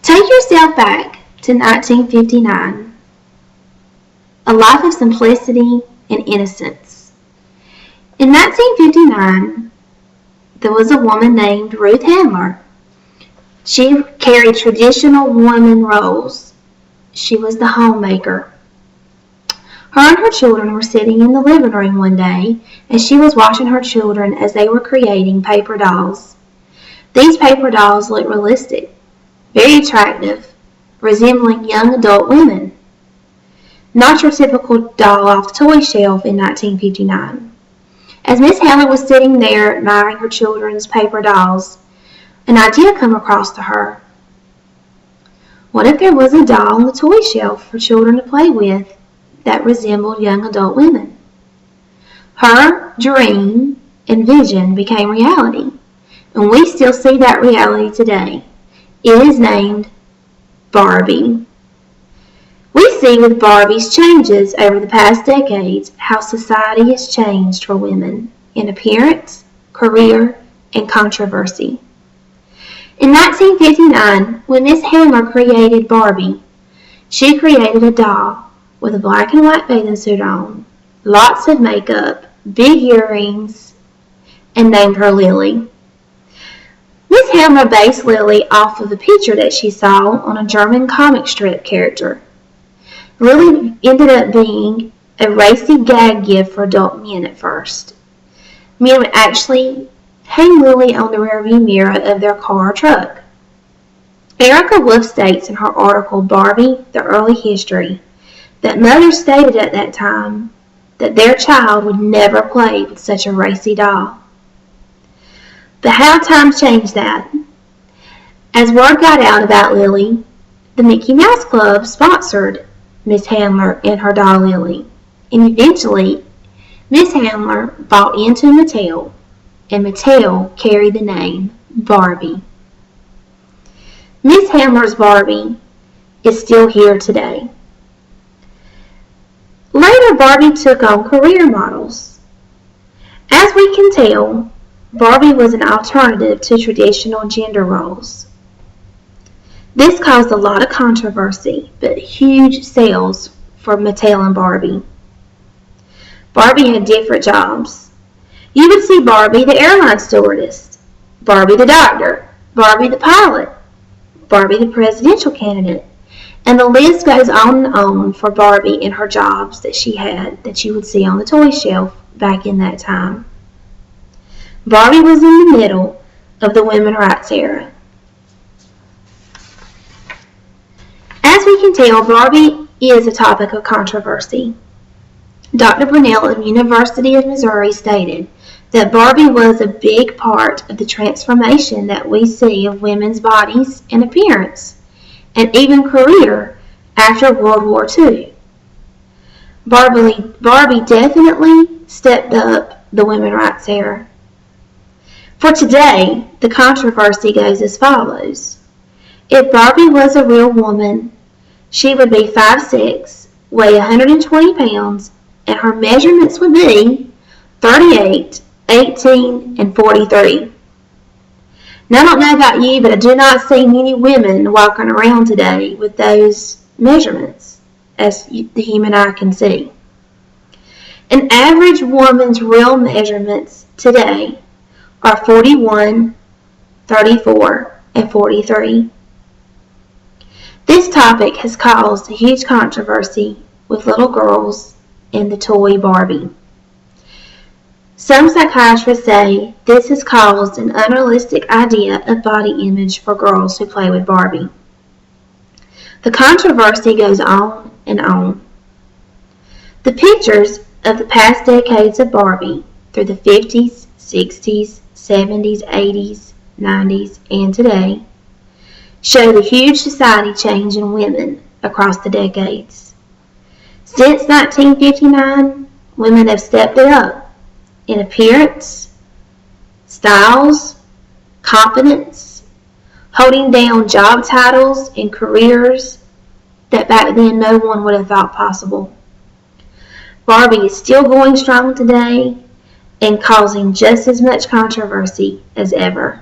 Take yourself back to 1959, a life of simplicity and innocence. In 1959, there was a woman named Ruth Handler. She carried traditional woman roles. She was the homemaker. Her and her children were sitting in the living room one day as she was watching her children as they were creating paper dolls. These paper dolls looked realistic, very attractive, resembling young adult women. Not your typical doll off the toy shelf in 1959. As Miss Handler was sitting there admiring her children's paper dolls, an idea came across to her. What if there was a doll on the toy shelf for children to play with that resembled young adult women? Her dream and vision became reality, and we still see that reality today. It is named Barbie. We see with Barbie's changes over the past decades how society has changed for women in appearance, career, and controversy. In 1959, when Miss Handler created Barbie, she created a doll with a black and white bathing suit on, lots of makeup, big earrings, and named her Lily. Miss Handler based Lily off of a picture that she saw on a German comic strip character. Lily ended up being a racy gag gift for adult men at first. Men would actually hang Lily on the rearview mirror of their car or truck. Erica Wolf states in her article, Barbie, The Early History, that mothers stated at that time that their child would never play with such a racy doll. But how times changed that. As word got out about Lily, the Mickey Mouse Club sponsored Miss Handler and her doll Lily, and eventually Miss Handler bought into Mattel, and Mattel carried the name Barbie. Miss Handler's Barbie is still here today. Later, Barbie took on career models. As we can tell, Barbie was an alternative to traditional gender roles. This caused a lot of controversy, but huge sales for Mattel and Barbie. Barbie had different jobs. You would see Barbie the airline stewardess, Barbie the doctor, Barbie the pilot, Barbie the presidential candidate, and the list goes on and on for Barbie and her jobs that she had that you would see on the toy shelf back in that time. Barbie was in the middle of the women's rights era. As we can tell, Barbie is a topic of controversy. Dr. Brunell of the University of Missouri stated that Barbie was a big part of the transformation that we see of women's bodies and appearance, and even career after World War II. Barbie definitely stepped up the women's rights era. For today, the controversy goes as follows. If Barbie was a real woman, she would be 5'6", weigh 120 pounds, and her measurements would be 38, 18, and 43. Now, I don't know about you, but I do not see many women walking around today with those measurements, as the human eye can see. An average woman's real measurements today are 41, 34, and 43. This topic has caused a huge controversy with little girls and the toy Barbie. Some psychiatrists say this has caused an unrealistic idea of body image for girls who play with Barbie. The controversy goes on and on. The pictures of the past decades of Barbie through the 50s, 60s, 70s, 80s, 90s, and today show the huge society change in women across the decades. Since 1959, women have stepped it up in appearance, styles, confidence, holding down job titles and careers that back then no one would have thought possible. Barbie is still going strong today and causing just as much controversy as ever.